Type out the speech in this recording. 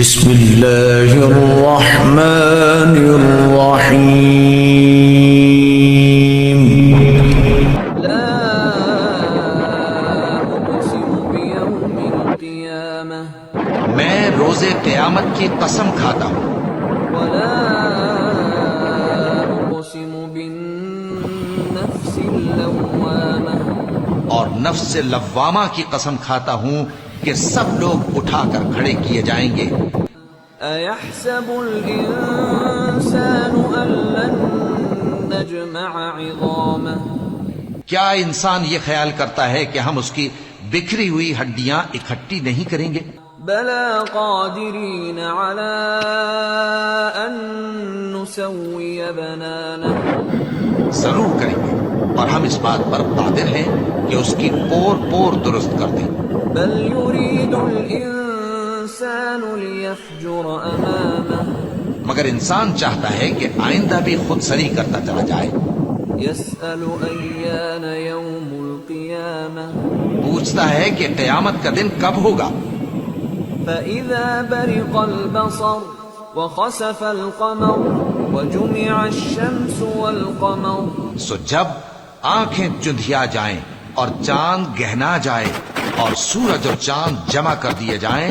بسم اللہ الرحمن الرحیم لا اقسم بیوم القیامہ میں روز قیامت کی قسم کھاتا ہوں، ولا اقسم بالنفس اللوامہ اور نفس لوامہ کی قسم کھاتا ہوں کہ سب لوگ اٹھا کر کھڑے کیے جائیں گے۔ ایحسب الانسان ان لن نجمع عظامہ کیا انسان یہ خیال کرتا ہے کہ ہم اس کی بکھری ہوئی ہڈیاں اکٹھی نہیں کریں گے؟ بلا قادرین علی ان نسوی بنانہ ضرور کریں گے، اور ہم اس بات پر قادر ہیں کہ اس کی پور پور درست کر دیں۔ بل يريد الانسان ليفجر امامه مگر انسان چاہتا ہے کہ آئندہ بھی خود سری کرتا چلا جائے، يسأل ايان يوم القيامة پوچھتا ہے کہ قیامت کا دن کب ہوگا۔ فإذا برق البصر وخسف القمر وجمع الشمس والقمر سو جب آنکھیں چندھیا جائیں اور چاند گہنا جائے اور سورج اور چاند جمع کر دیے جائیں